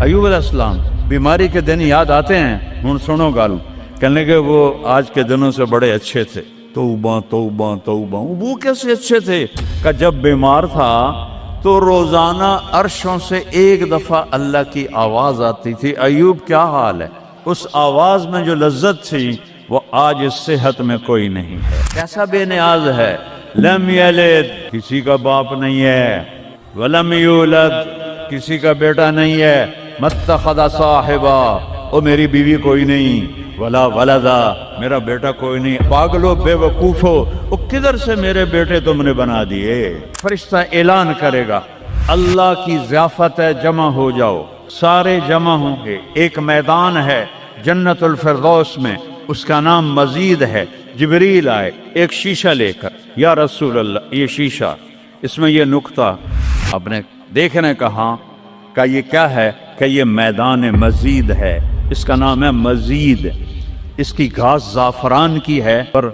ایوب علیہ السلام بیماری کے دن یاد آتے ہیں، ہن سنو گل، کہنے کہ وہ آج کے دنوں سے بڑے اچھے تھے، توبہ توبہ توبہ۔ وہ کیسے اچھے تھے؟ کہ جب بیمار تھا تو روزانہ عرشوں سے ایک دفعہ اللہ کی آواز آتی تھی، ایوب کیا حال ہے؟ اس آواز میں جو لذت تھی وہ آج اس صحت میں کوئی نہیں ہے۔ کیسا بے نیاز ہے، لم یلد، کسی کا باپ نہیں ہے، ولم یولد، کسی کا بیٹا نہیں ہے، متخذ صاحبہ، او میری بیوی کوئی نہیں، ولا ولدا، میرا بیٹا کوئی نہیں۔ پاگلو بے وقوفو، وہ کدھر سے میرے بیٹے تم نے بنا دیے؟ فرشتہ اعلان کرے گا، اللہ کی ضیافت ہے، جمع ہو جاؤ۔ سارے جمع ہوں گے، ایک میدان ہے جنت الفردوس میں، اس کا نام مزید ہے۔ جبریل آئے ایک شیشہ لے کر، یا رسول اللہ یہ شیشہ، اس میں یہ نقطہ آپ نے دیکھنے کہا کہ یہ کیا ہے؟ کہ یہ میدان مزید ہے، اس کا نام ہے مزید۔ اس کی گھاس زعفران کی ہے پر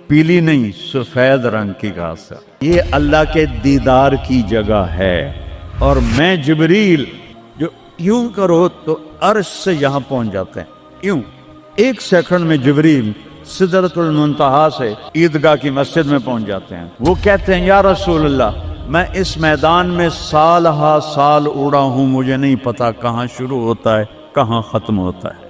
پیلی نہیں، سفید رنگ کی گھاس ہے۔ یہ اللہ کے دیدار کی جگہ ہے، اور میں جبریل جو یوں کرو تو عرش سے یہاں پہنچ جاتے ہیں، یوں ایک سیکنڈ میں جبریل سدرۃ المنتہا سے عیدگاہ کی مسجد میں پہنچ جاتے ہیں۔ وہ کہتے ہیں، یا رسول اللہ میں اس میدان میں سال ہا سال اڑا ہوں، مجھے نہیں پتا کہاں شروع ہوتا ہے کہاں ختم ہوتا ہے۔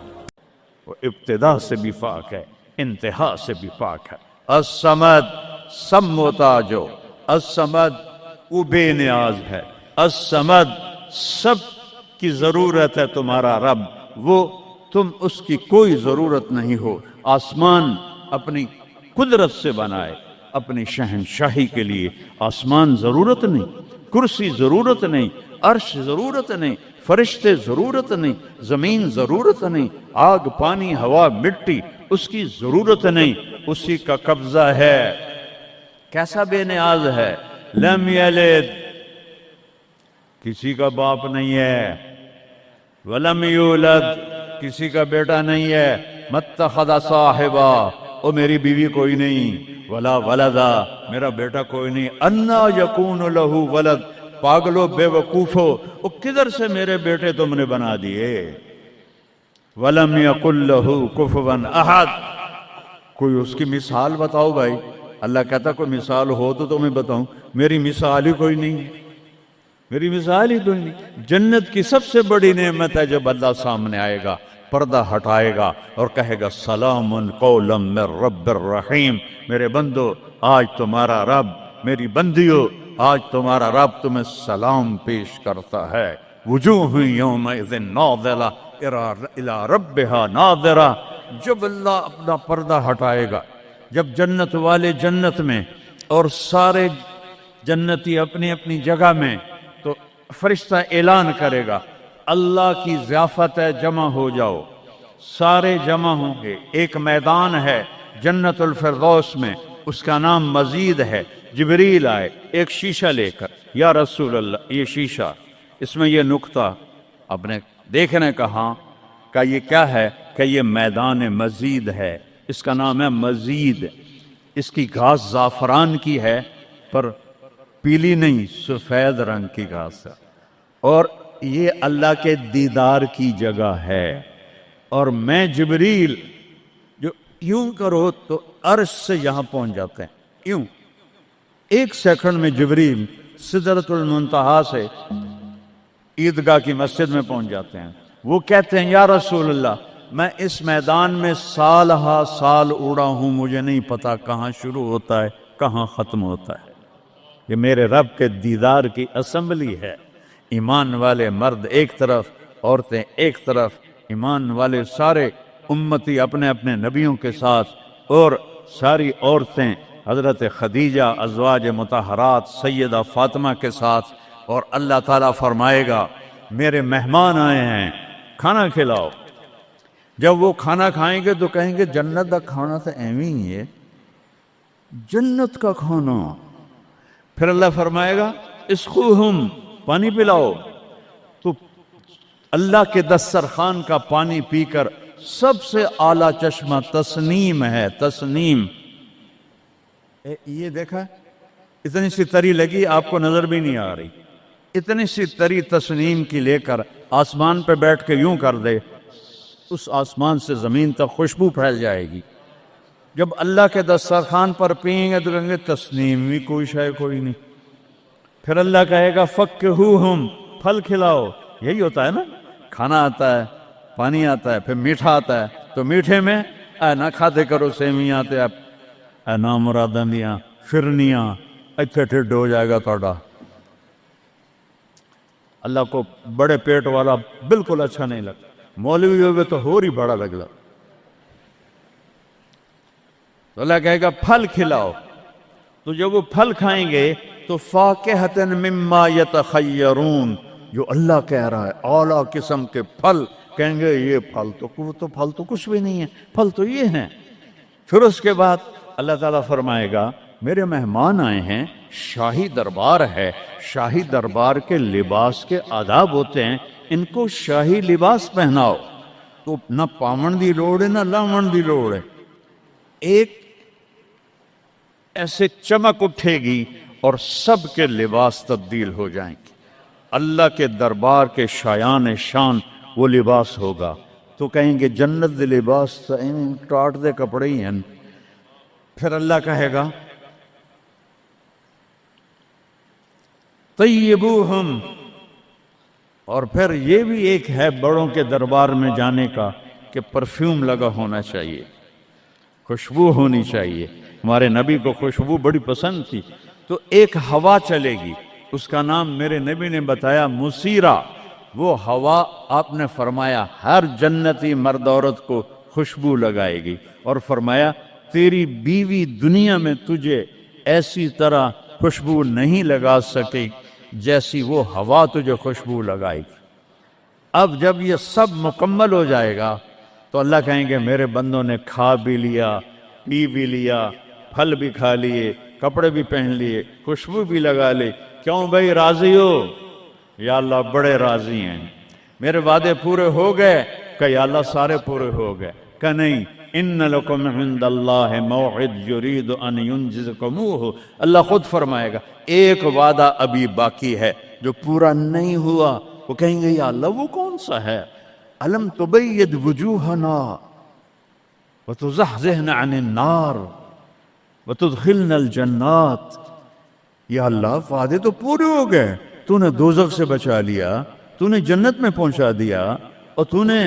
وہ ابتدا سے بھی پاک ہے، انتہا سے بھی پاک ہے۔ الصمد، سب محتاجو، الصمد وہ بے نیاز ہے، الصمد سب کی ضرورت ہے تمہارا رب، وہ تم اس کی کوئی ضرورت نہیں ہو۔ آسمان اپنی قدرت سے بنائے، اپنی شہنشاہی کے لیے آسمان ضرورت نہیں، کرسی ضرورت نہیں، عرش ضرورت نہیں، فرشتے ضرورت نہیں، زمین ضرورت نہیں، آگ پانی ہوا مٹی اس کی ضرورت نہیں، اسی کا قبضہ ہے۔ کیسا بے نیاز ہے، لم یلد، کسی کا باپ نہیں ہے، ولم یولد، کسی کا بیٹا نہیں ہے، متخذ صاحبہ، او میری بیوی کوئی نہیں، ولا ولدا، میرا بیٹا کوئی نہیں، انا یکون لہ ولد، پاگلو بے وقوفو، او کدھر سے میرے بیٹے تم نے بنا دیے؟ ولم یکن لہ کفوا احد، کوئی اس کی مثال بتاؤ بھائی۔ اللہ کہتا کوئی مثال ہو تو تمہیں بتاؤں، میری مثال ہی کوئی نہیں ہے، میری مثال ہی کوئی نہیں۔ جنت کی سب سے بڑی نعمت ہے جب اللہ سامنے آئے گا، پردہ ہٹائے گا اور کہے گا سلام قولا من رب الرحیم، میرے بندو آج تمہارا رب، میری بندیو آج تمہارا رب تمہیں سلام پیش کرتا ہے۔ وجوہ یومئذ ناظرہ الی ربہا ناظرہ، جب اللہ اپنا پردہ ہٹائے گا، جب جنت والے جنت میں اور سارے جنتی اپنی اپنی جگہ میں، تو فرشتہ اعلان کرے گا اللہ کی ضیافت ہے، جمع ہو جاؤ۔ سارے جمع ہوں گے، ایک میدان ہے جنت الفردوس میں، اس کا نام مزید ہے۔ جبریل آئے ایک شیشہ لے کر، یا رسول اللہ یہ شیشہ، اس میں یہ نقطہ آپ نے دیکھنے کہا کہ یہ کیا ہے؟ کہ یہ میدان مزید ہے، اس کا نام ہے مزید۔ اس کی گھاس زعفران کی ہے پر پیلی نہیں، سفید رنگ کی گھاس ہے، اور یہ اللہ کے دیدار کی جگہ ہے۔ اور میں جبریل جو یوں کرو تو عرش سے یہاں پہنچ جاتے ہیں، یوں ایک سیکنڈ میں جبریل سدرۃ المنتہا سے عیدگاہ کی مسجد میں پہنچ جاتے ہیں۔ وہ کہتے ہیں، یا رسول اللہ میں اس میدان میں سال ہا سال اڑا ہوں، مجھے نہیں پتا کہاں شروع ہوتا ہے کہاں ختم ہوتا ہے۔ یہ میرے رب کے دیدار کی اسمبلی ہے، ایمان والے مرد ایک طرف، عورتیں ایک طرف، ایمان والے سارے امتی اپنے اپنے نبیوں کے ساتھ، اور ساری عورتیں حضرت خدیجہ ازواج مطہرات سیدہ فاطمہ کے ساتھ، اور اللہ تعالیٰ فرمائے گا میرے مہمان آئے ہیں کھانا کھلاؤ۔ جب وہ کھانا کھائیں گے تو کہیں گے جنت کا کھانا تو ایویں ہی ہے، جنت کا کھانا۔ پھر اللہ فرمائے گا اسقوہم، پانی پلاؤ، تو اللہ کے دسترخوان کا پانی پی کر سب سے اعلیٰ چشمہ تسنیم ہے، تسنیم۔ یہ دیکھا اتنی سی تری لگی آپ کو نظر بھی نہیں آ رہی، اتنی سی تری تسنیم کی لے کر آسمان پہ بیٹھ کے یوں کر دے، اس آسمان سے زمین تک خوشبو پھیل جائے گی۔ جب اللہ کے دسترخوان پر پئیں گے تو کہیں گے تسنیم بھی کوئی شے کوئی نہیں۔ پھر اللہ کہے گا فکہوہم، پھل کھلاؤ۔ یہی ہوتا ہے نا، کھانا آتا ہے، پانی آتا ہے، پھر میٹھا آتا ہے، تو میٹھے میں اے نہ کھاتے کرو سیویاں تے اے نامراداں دیاں فرنیاں، اتنے ٹھڈ ہو جائے گا تہاڈا۔ اللہ کو بڑے پیٹ والا بالکل اچھا نہیں لگتا، مولوی ہوئے تو ہی بڑا لگتا۔ تو اللہ کہے گا پھل کھلاؤ، تو جب وہ پھل کھائیں گے تو فاکہۃ مما یتخیرون، جو اللہ کہہ رہا ہے اعلیٰ قسم کے پھل، کہیں گے یہ پھل تو کچھ بھی نہیں ہے، پھل تو یہ ہیں۔ پھر اس کے بعد اللہ تعالیٰ فرمائے گا میرے مہمان آئے ہیں، شاہی دربار ہے، شاہی دربار کے لباس کے آداب ہوتے ہیں، ان کو شاہی لباس پہناؤ۔ تو نہ پاون دی لوڑ ہے نہ لاون دی لوڑ ہے، ایک ایسے چمک اٹھے گی اور سب کے لباس تبدیل ہو جائیں گے۔ اللہ کے دربار کے شایان شان وہ لباس ہوگا، تو کہیں گے جنت دے لباس ٹاٹ دے کپڑے ہی ہیں۔ پھر اللہ کہے گا طیبوہم، اور پھر یہ بھی ایک ہے بڑوں کے دربار میں جانے کا کہ پرفیوم لگا ہونا چاہیے، خوشبو ہونی چاہیے۔ ہمارے نبی کو خوشبو بڑی پسند تھی، تو ایک ہوا چلے گی، اس کا نام میرے نبی نے بتایا مسیرہ۔ وہ ہوا آپ نے فرمایا ہر جنتی مرد عورت کو خوشبو لگائے گی، اور فرمایا تیری بیوی دنیا میں تجھے ایسی طرح خوشبو نہیں لگا سکے جیسی وہ ہوا تجھے خوشبو لگائے گی۔ اب جب یہ سب مکمل ہو جائے گا تو اللہ کہیں گے میرے بندوں نے کھا بھی لیا، پی بھی لیا، پھل بھی کھا لیے، کپڑے بھی پہن لیے، خوشبو بھی لگا لے، کیوں بھائی راضی ہو؟ یا اللہ بڑے راضی ہیں، میرے وعدے پورے ہو گئے؟ کہ یا اللہ سارے پورے ہو گئے۔ کہ نہیں، ان لکم عند اللہ موعد یرید ان ینجزکموہ، اللہ خود فرمائے گا ایک وعدہ ابھی باقی ہے جو پورا نہیں ہوا۔ وہ کہیں گے یا اللہ وہ کون سا ہے؟ الم تبید وجوہنا وتزحزحنا عن النار وتدخلنا الجنات، یا اللہ وعدے تو پورے ہو گئے، تو نے دوزخ سے بچا لیا، تو نے جنت میں پہنچا دیا، اور تو نے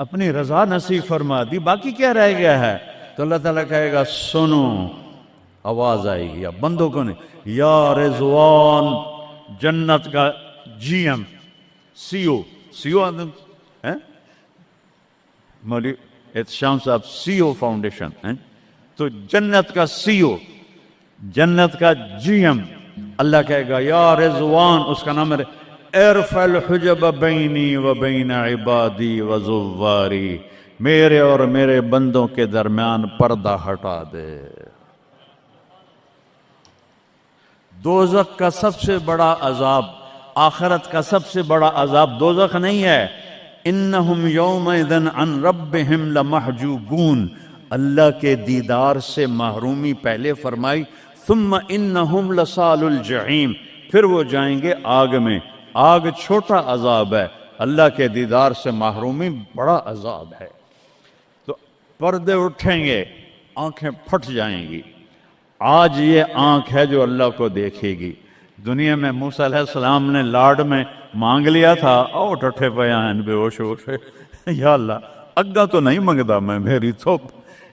اپنی رضا نصیب فرما دی، باقی کیا رہ گیا ہے؟ تو اللہ تعالیٰ کہے گا سنو، آواز آئے گی، یا بندوں کو نہیں، یا رضوان، جنت کا جی ایم سی او ہے مولوی احتشام صاحب، سی او فاؤنڈیشن ہے، تو جنت کا سی او، جنت کا جی ایم، اللہ کہے گا یا رضوان، اس کا نام ہے ارفع الحجب بینی و بین عبادی و زواری، میرے اور میرے بندوں کے درمیان پردہ ہٹا دے۔ دوزخ کا سب سے بڑا عذاب، آخرت کا سب سے بڑا عذاب دوزخ نہیں ہے، انہم یومئذ عن ربہم لمحجوبون، اللہ کے دیدار سے محرومی پہلے فرمائی، ثم انہم لصال الجحیم، پھر وہ جائیں گے آگ میں۔ آگ چھوٹا عذاب ہے، اللہ کے دیدار سے محرومی بڑا عذاب ہے۔ تو پردے اٹھیں گے، آنکھیں پھٹ جائیں گی۔ آج یہ آنکھ ہے جو اللہ کو دیکھے گی۔ دنیا میں موسیٰ علیہ السلام نے لاڈ میں مانگ لیا تھا، او ٹھٹھے پیان بے ہوش ہو گئے، یا اللہ اگا تو نہیں منگدا میں، میری تو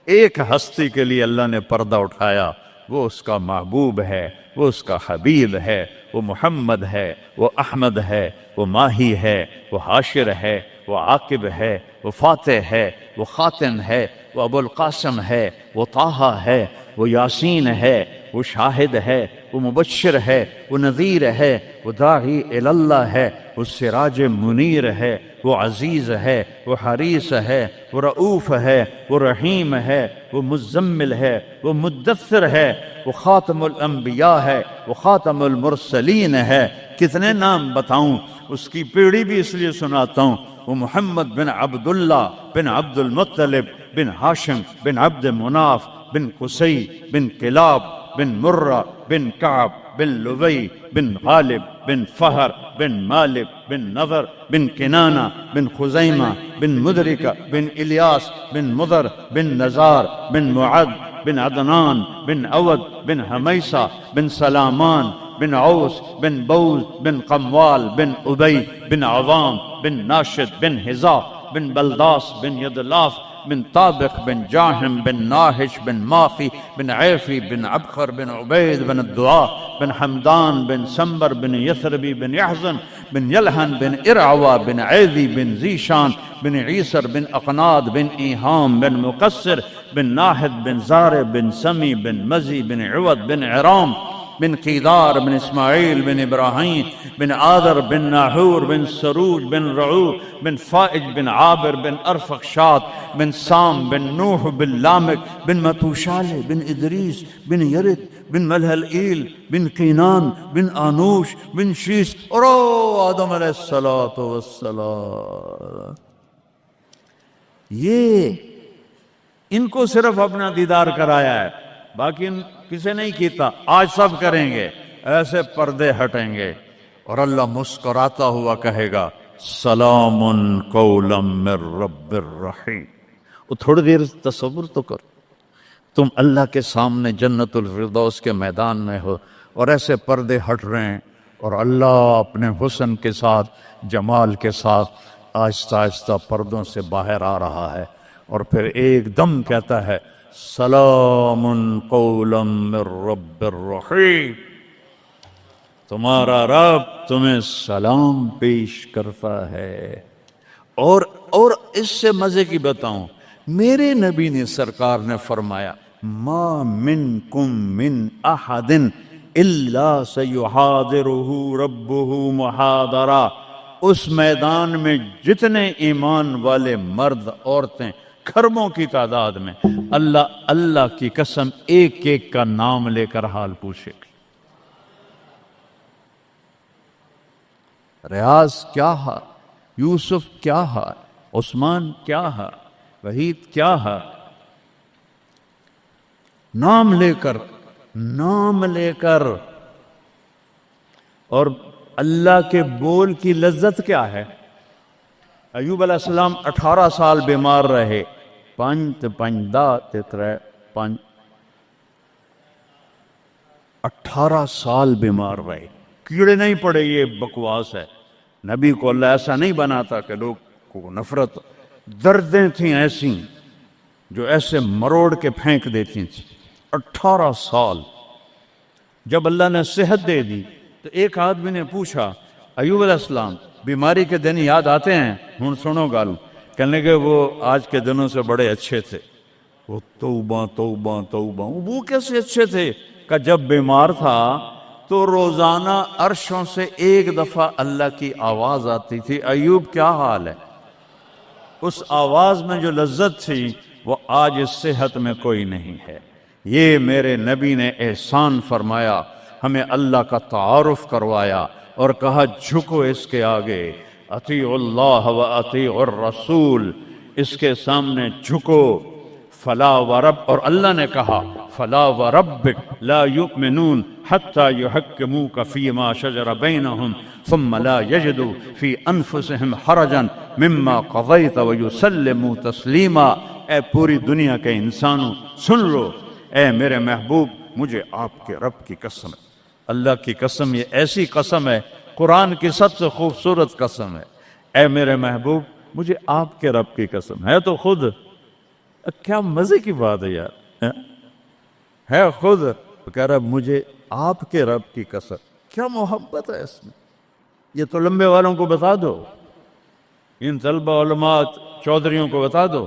ایک ہستی کے لیے اللہ نے پردہ اٹھایا، وہ اس کا محبوب ہے، وہ اس کا حبیب ہے، وہ محمد ہے، وہ احمد ہے، وہ ماہی ہے، وہ حاشر ہے، وہ عاقب ہے، وہ فاتح ہے، وہ خاتم ہے، وہ ابو القاسم ہے، وہ طٰہٰ ہے، وہ یاسین ہے، وہ شاہد ہے، وہ مبشر ہے، وہ نذیر ہے، وہ داعی الی اللہ ہے، وہ سراج منیر ہے، وہ عزیز ہے، وہ حریص ہے، وہ رؤوف ہے، وہ رحیم ہے، وہ مزمل ہے، وہ مدثر ہے، وہ خاتم الانبیاء ہے، وہ خاتم المرسلین ہے۔ کتنے نام بتاؤں، اس کی پیڑھی بھی اس لیے سناتا ہوں۔ وہ محمد بن عبداللہ بن عبد المطلب بن ہاشم بن عبد مناف بن قصی بن کلاب بن مرہ بن کعب بن لبی بن غالب بن فہر بن مالک بن نضر بن کنانہ بن خزیمہ بن مدرکہ بن الیاس بن مضر بن نزار بن معد بن عدنان بن عود بن حمیسہ بن سلامان بن عوس بن بوز بن قموال بن ابی بن عوام بن ناشد بن حزا بن بلداس بن یدلاف بن طابق بن جاہم بن ناہش بن ماخی بن عیفی بن عبخر بن عبید بن الدعاء بن حمدان بن سنبر بن یثربی بن یحزن بن یلحن بن ارعوا بن عیدی بن زیشان بن عیسر بن اقناد بن ایہام بن مقصر بن ناحد بن زار بن سمی بن مزی بن عوض بن عرام بن قیدار بن اسماعیل بن ابراہیم بن آدر بن ناحور بن سروج بن رعو بن فائج بن عابر بن ارفخشاد بن سام بن نوح بن لامک بن متوشالہ بن ادریس بن یرد بن ملہلئیل بن قینان بن آنوش بن شیس اور آدم علیہ السلام. یہ ان کو صرف اپنا دیدار کرایا ہے، باقی کسے نہیں کیتا. آج سب کریں گے، ایسے پردے ہٹیں گے اور اللہ مسکراتا ہوا کہے گا سلام قولا من رب الرحیم. وہ تھوڑی دیر تصور تو کر، تم اللہ کے سامنے جنت الفردوس کے میدان میں ہو اور ایسے پردے ہٹ رہے ہیں اور اللہ اپنے حسن کے ساتھ، جمال کے ساتھ آہستہ آہستہ پردوں سے باہر آ رہا ہے اور پھر ایک دم کہتا ہے سلام قولا من رب الرحیم. تمہارا رب تمہیں سلام پیش کرتا ہے. اور اس سے مزے کی بتاؤں، میرے نبی نے سرکار نے فرمایا ما منکم من احد الا سیحاضرہ ربہ محاضرہ. اس میدان میں جتنے ایمان والے مرد عورتیں کھربوں کی تعداد میں، اللہ کی قسم ایک ایک کا نام لے کر حال پوچھے گی. ریاض کیا حال، یوسف کیا حال، عثمان کیا حال، وحید کیا حال. نام لے کر. اور اللہ کے بول کی لذت کیا ہے. ایوب علیہ السلام 18 سال بیمار رہے. 18 سال بیمار رہے، کیڑے نہیں پڑے. یہ بکواس ہے. نبی کو اللہ ایسا نہیں بناتا کہ لوگ کو نفرت. دردیں تھیں ایسی جو ایسے مروڑ کے پھینک دیتی تھیں. 18 سال. جب اللہ نے صحت دے دی تو ایک آدمی نے پوچھا ایوب علیہ السلام بیماری کے دن یاد آتے ہیں؟ ہن سنو گالو. کہنے کہ وہ آج کے دنوں سے بڑے اچھے تھے. وہ توبہ توبہ توبہ. وہ کیسے اچھے تھے؟ کہ جب بیمار تھا تو روزانہ عرشوں سے ایک دفعہ اللہ کی آواز آتی تھی ایوب کیا حال ہے. اس آواز میں جو لذت تھی وہ آج اس صحت میں کوئی نہیں ہے. یہ میرے نبی نے احسان فرمایا، ہمیں اللہ کا تعارف کروایا اور کہا جھکو اس کے آگے، اطیعوا اللہ و اطیعوا الرسول، اس کے سامنے جھکو. فلا ورب، اور اللہ نے کہا فلا وربک لا یؤمنون حتی یحکموک فیما شجر بینہم ثم لا یجدوا فی انفسہم حرجا مما قضیت ویسلموا تسلیما. اے پوری دنیا کے انسانوں سن لو، اے میرے محبوب مجھے آپ کے رب کی قسم ہے. اللہ کی قسم، یہ ایسی قسم ہے، قرآن کی سب سے خوبصورت قسم ہے. اے میرے محبوب مجھے آپ کے رب کی قسم ہے. تو خود کیا مزے کی بات ہے یار، ہے خود کہہ رہا مجھے آپ کے رب کی قسم. کیا محبت ہے اس میں. یہ تو لمبے والوں کو بتا دو، ان طلبہ علماء چودھریوں کو بتا دو،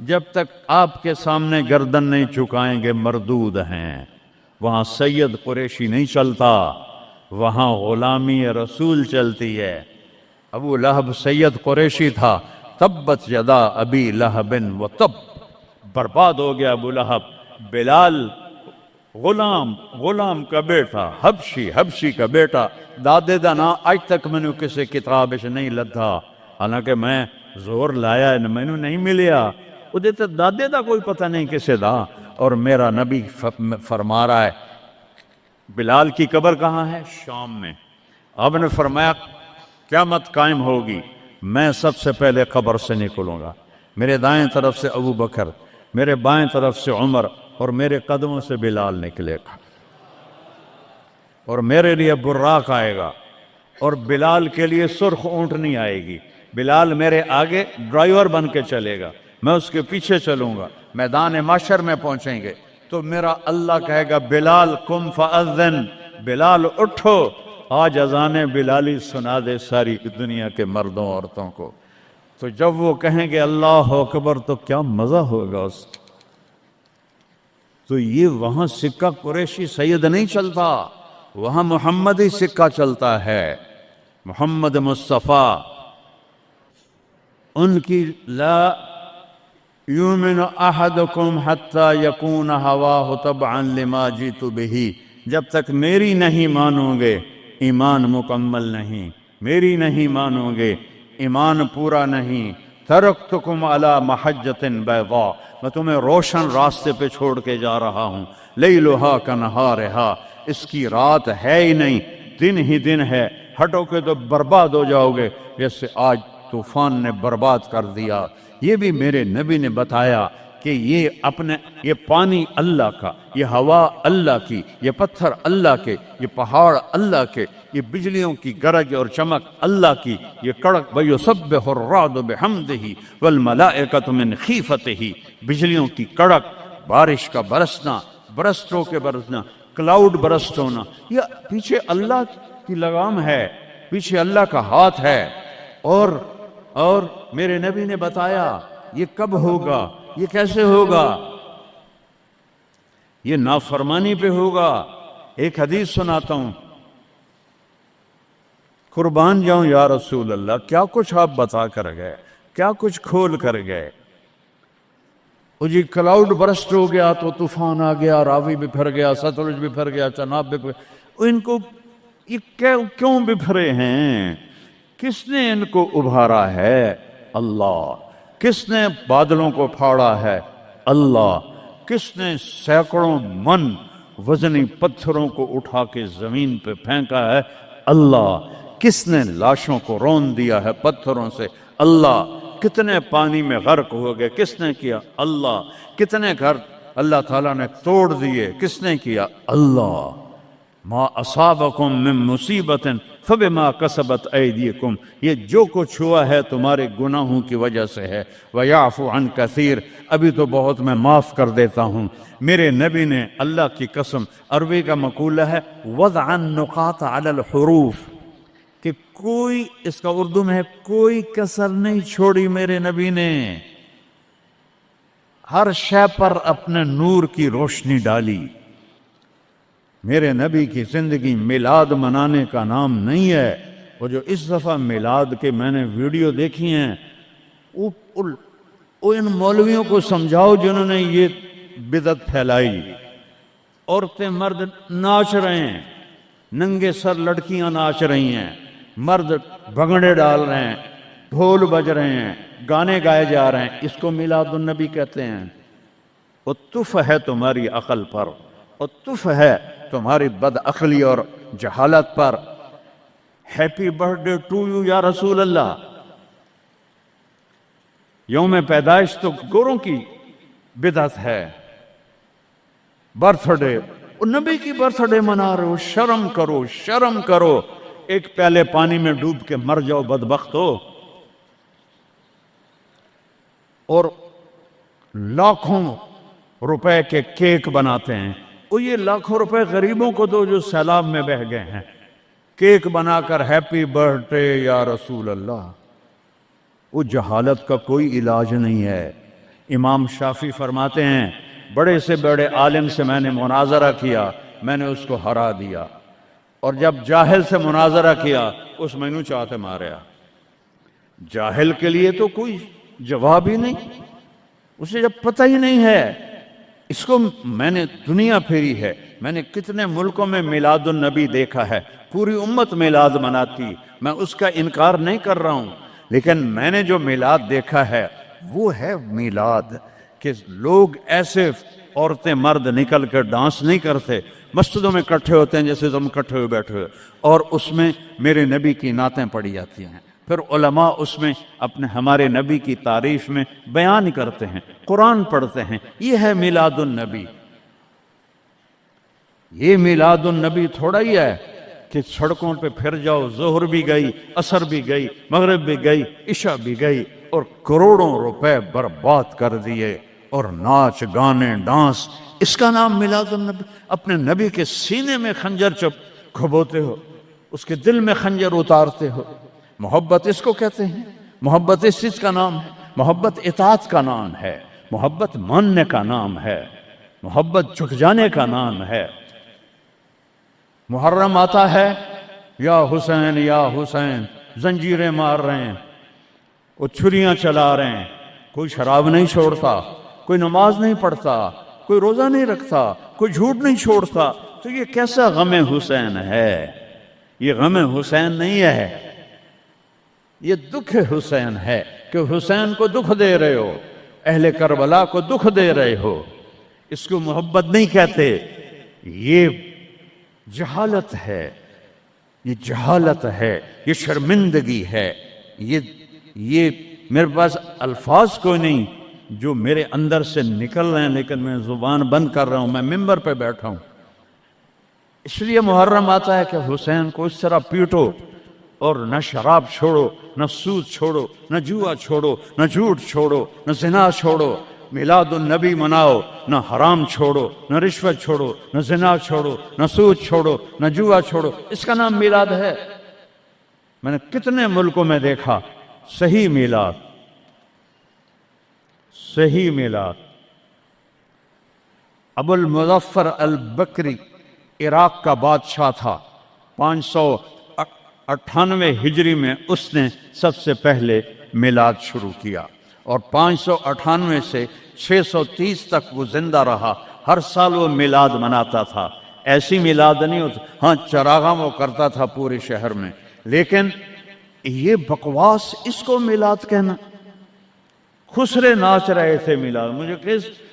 جب تک آپ کے سامنے گردن نہیں جھکائیں گے مردود ہیں. وہاں سید قریشی نہیں چلتا، وہاں غلامی رسول چلتی ہے. ابو لہب سید قریشی تھا. تبت یدا ابی لہب و تب، برباد ہو گیا ابو لہب. بلال غلام کا بیٹا، حبشی کا بیٹا، دادے دا نا آج تک میں نے کسی کتاب سے نہیں لدھا، حالانکہ میں زور لایا میں نے نہیں ملیا. وہ دیتے دادے دا کوئی پتہ نہیں کسے دا. اور میرا نبی فرما رہا ہے بلال کی قبر کہاں ہے؟ شام میں۔ آپ نے فرمایا قیامت قائم ہوگی، میں سب سے پہلے قبر سے نکلوں گا، میرے دائیں طرف سے ابو بکر، میرے بائیں طرف سے عمر، اور میرے قدموں سے بلال نکلے گا، اور میرے لیے براق آئے گا، اور بلال کے لیے سرخ اونٹنی آئے گی۔ بلال میرے آگے ڈرائیور بن کے چلے گا، میں اس کے پیچھے چلوں گا۔ میدان محشر میں پہنچیں گے تو میرا اللہ کہے گا بلال قم فاذن، بلال اٹھو، آج اذان بلالی سنا دے ساری دنیا کے مردوں عورتوں کو۔ تو جب وہ کہیں گے اللہ اکبر تو کیا مزہ ہوگا اس کا۔ تو یہ وہاں سکہ قریشی سید نہیں چلتا، وہاں محمدی سکہ چلتا ہے، محمد مصطفیٰ۔ ان کی لا یؤمن احدکم حتی یکون ہواہ تبعا لما جئت بہ، جب تک میری نہیں مانو گے ایمان مکمل نہیں، میری نہیں مانو گے ایمان پورا نہیں۔ ترکتکم علی محجۃ بیضاء، میں تمہیں روشن راستے پہ چھوڑ کے جا رہا ہوں، لیلھا کنہارھا، اس کی رات ہے ہی نہیں، دن ہی دن ہے، ہٹو کے تو برباد ہو جاؤ گے جیسے آج طوفان نے برباد کر دیا۔ یہ بھی میرے نبی نے بتایا کہ یہ پانی اللہ کا، یہ ہوا اللہ کی، یہ پتھر اللہ کے، یہ پہاڑ اللہ کے، یہ بجلیوں کی گرج اور چمک اللہ کی، یہ کڑک وَيُسَبِّحُ الرَّعْدُ بِحَمْدِهِ وَالْمَلَائِكَةُ مِنْ خِيفَتِهِ، بجلیوں کی کڑک، بارش کا برسنا، برسٹوں کے برسنا، کلاؤڈ برسٹ ہونا، یہ پیچھے اللہ کی لگام ہے، پیچھے اللہ کا ہاتھ ہے۔ اور میرے نبی نے بتایا یہ کب ہوگا، یہ کیسے ہوگا، یہ نافرمانی پہ ہوگا۔ ایک حدیث سناتا ہوں، قربان جاؤں یا رسول اللہ، کیا کچھ آپ بتا کر گئے، کیا کچھ کھول کر گئے۔ وہ جی کلاؤڈ برسٹ ہو گیا تو طوفان آ گیا، راوی بکھر گیا، ستلج بکھر گیا، چناب بکھر گیا، ان کو یہ کیوں بکھرے ہیں؟ کس نے ان کو ابھارا ہے؟ اللہ۔ کس نے بادلوں کو پھاڑا ہے؟ اللہ۔ کس نے سینکڑوں من وزنی پتھروں کو اٹھا کے زمین پہ پھینکا ہے؟ اللہ۔ کس نے لاشوں کو رون دیا ہے پتھروں سے؟ اللہ۔ کتنے پانی میں غرق ہو گئے، کس نے کیا؟ اللہ۔ کتنے گھر اللہ تعالیٰ نے توڑ دیے، کس نے کیا؟ اللہ۔ ما اصابکم من مصیبت فبما کسبت ایدیکم، یہ جو کچھ ہوا ہے تمہارے گناہوں کی وجہ سے ہے۔ ویعفو عن کثیر، ابھی تو بہت میں معاف کر دیتا ہوں۔ میرے نبی نے اللہ کی قسم، عربی کا مقولہ ہے وضع النقاط علی الحروف، کہ کوئی، اس کا اردو میں ہے کوئی کسر نہیں چھوڑی میرے نبی نے، ہر شے پر اپنے نور کی روشنی ڈالی۔ میرے نبی کی زندگی میلاد منانے کا نام نہیں ہے۔ وہ جو اس دفعہ میلاد کے میں نے ویڈیو دیکھی ہیں، وہ ان مولویوں کو سمجھاؤ جنہوں نے یہ بدعت پھیلائی۔ عورتیں مرد ناچ رہے ہیں، ننگے سر لڑکیاں ناچ رہی ہیں، مرد بھنگڑے ڈال رہے ہیں، ڈھول بج رہے ہیں، گانے گائے جا رہے ہیں، اس کو میلاد النبی کہتے ہیں۔ وہ تف ہے تمہاری عقل پر، اور تف ہے تمہاری بد عقلی اور جہالت پر۔ ہیپی برتھ ڈے ٹو یو یا رسول اللہ، یوم پیدائش تو گوروں کی بدعت ہے۔ برتھ ڈے، نبی کی برتھ ڈے منا رہے ہو، شرم کرو، شرم کرو۔ ایک پیالے پانی میں ڈوب کے مر جاؤ بدبخت ہو۔ اور لاکھوں روپے کے کیک بناتے ہیں، وہ یہ لاکھوں روپے غریبوں کو دو جو سیلاب میں بہہ گئے ہیں۔ کیک بنا کر ہیپی برتھ ڈے یا رسول اللہ، وہ جہالت کا کوئی علاج نہیں ہے۔ امام شافعی فرماتے ہیں بڑے سے بڑے عالم سے میں نے مناظرہ کیا، میں نے اس کو ہرا دیا، اور جب جاہل سے مناظرہ کیا اس مینو چاہتے ماریا۔ جاہل کے لیے تو کوئی جواب ہی نہیں، اسے جب پتہ ہی نہیں ہے۔ اس کو میں نے دنیا پھیری ہے، میں نے کتنے ملکوں میں میلاد النبی دیکھا ہے، پوری امت میلاد مناتی، میں اس کا انکار نہیں کر رہا ہوں، لیکن میں نے جو میلاد دیکھا ہے وہ ہے میلاد، کہ لوگ ایسے عورتیں مرد نکل کر ڈانس نہیں کرتے، مسجدوں میں اکٹھے ہوتے ہیں جیسے تم اکٹھے ہوئے بیٹھے ہوئے، اور اس میں میرے نبی کی نعتیں پڑھی جاتی ہیں، پھر علماء اس میں اپنے ہمارے نبی کی تعریف میں بیان کرتے ہیں، قرآن پڑھتے ہیں۔ یہ ہے میلاد النبی۔ یہ میلاد النبی تھوڑا ہی ہے کہ سڑکوں پہ پھر جاؤ، ظہر بھی گئی، عصر بھی گئی، مغرب بھی گئی، عشاء بھی گئی، اور کروڑوں روپے برباد کر دیے، اور ناچ گانے ڈانس، اس کا نام میلاد النبی؟ اپنے نبی کے سینے میں خنجر کھبوتے ہو، اس کے دل میں خنجر اتارتے ہو۔ محبت اس کو کہتے ہیں، محبت اس چیز کا نام ہے، محبت اطاعت کا نام ہے، محبت ماننے کا نام ہے، محبت جھک جانے کا نام ہے۔ محرم آتا ہے، یا حسین یا حسین، زنجیریں مار رہے ہیں، وہ چھریاں چلا رہے ہیں، کوئی شراب نہیں چھوڑتا، کوئی نماز نہیں پڑھتا، کوئی روزہ نہیں رکھتا، کوئی جھوٹ نہیں چھوڑتا، تو یہ کیسا غم حسین ہے؟ یہ غم حسین نہیں ہے، یہ دکھ حسین ہے کہ حسین کو دکھ دے رہے ہو، اہل کربلا کو دکھ دے رہے ہو۔ اس کو محبت نہیں کہتے، یہ جہالت ہے، یہ جہالت ہے، یہ شرمندگی ہے، یہ میرے پاس الفاظ کوئی نہیں جو میرے اندر سے نکل رہے ہیں، لیکن میں زبان بند کر رہا ہوں، میں ممبر پہ بیٹھا ہوں۔ اس لیے محرم آتا ہے کہ حسین کو اس طرح پیٹو، اور نہ شراب چھوڑو، نہ سود چھوڑو، نہ جوا چھوڑو، نہ جھوٹ چھوڑو، نہ زنا چھوڑو، میلاد النبی مناؤ، نہ حرام چھوڑو، نہ رشوت چھوڑو، نہ زنا چھوڑو، نہ سود چھوڑو، نہ جوا چھوڑو، اس کا نام میلاد ہے۔ میں نے کتنے ملکوں میں دیکھا صحیح میلاد، صحیح میلاد۔ ابو المظفر البکری عراق کا بادشاہ تھا، 598 ہجری میں اس نے سب سے پہلے میلاد شروع کیا، اور 598 سے 630 تک وہ زندہ رہا، ہر سال وہ میلاد مناتا تھا۔ ایسی میلاد نہیں ہوتا، ہاں چراغاں وہ کرتا تھا پورے شہر میں، لیکن یہ بکواس، اس کو میلاد کہنا۔ خسرے ناچ رہے تھے میلاد،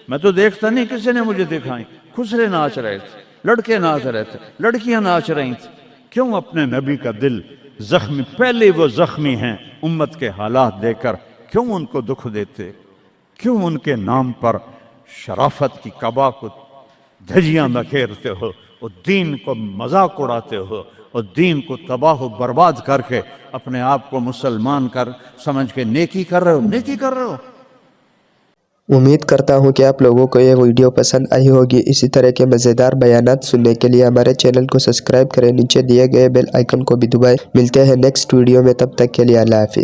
میں تو دیکھتا نہیں، کسی نے مجھے دکھائی، خسرے ناچ رہے تھے، لڑکے ناچ رہے تھے، لڑکیاں ناچ رہی تھیں۔ کیوں اپنے نبی کا دل زخمی، پہلے وہ زخمی ہیں امت کے حالات دے کر، کیوں ان کو دکھ دیتے؟ کیوں ان کے نام پر شرافت کی قبا کو دھجیاں بکھیرتے ہو، اور دین کو مذاق اڑاتے ہو، اور دین کو تباہ و برباد کر کے اپنے آپ کو مسلمان سمجھ کے نیکی کر رہے ہو، نیکی کر رہے ہو۔ امید کرتا ہوں کہ آپ لوگوں کو یہ ویڈیو پسند آئی ہوگی۔ اسی طرح کے مزیدار بیانات سننے کے لیے ہمارے چینل کو سبسکرائب کریں، نیچے دیے گئے بیل آئیکن کو بھی دبائیں۔ ملتے ہیں نیکسٹ ویڈیو میں، تب تک کے لیے اللہ حافظ۔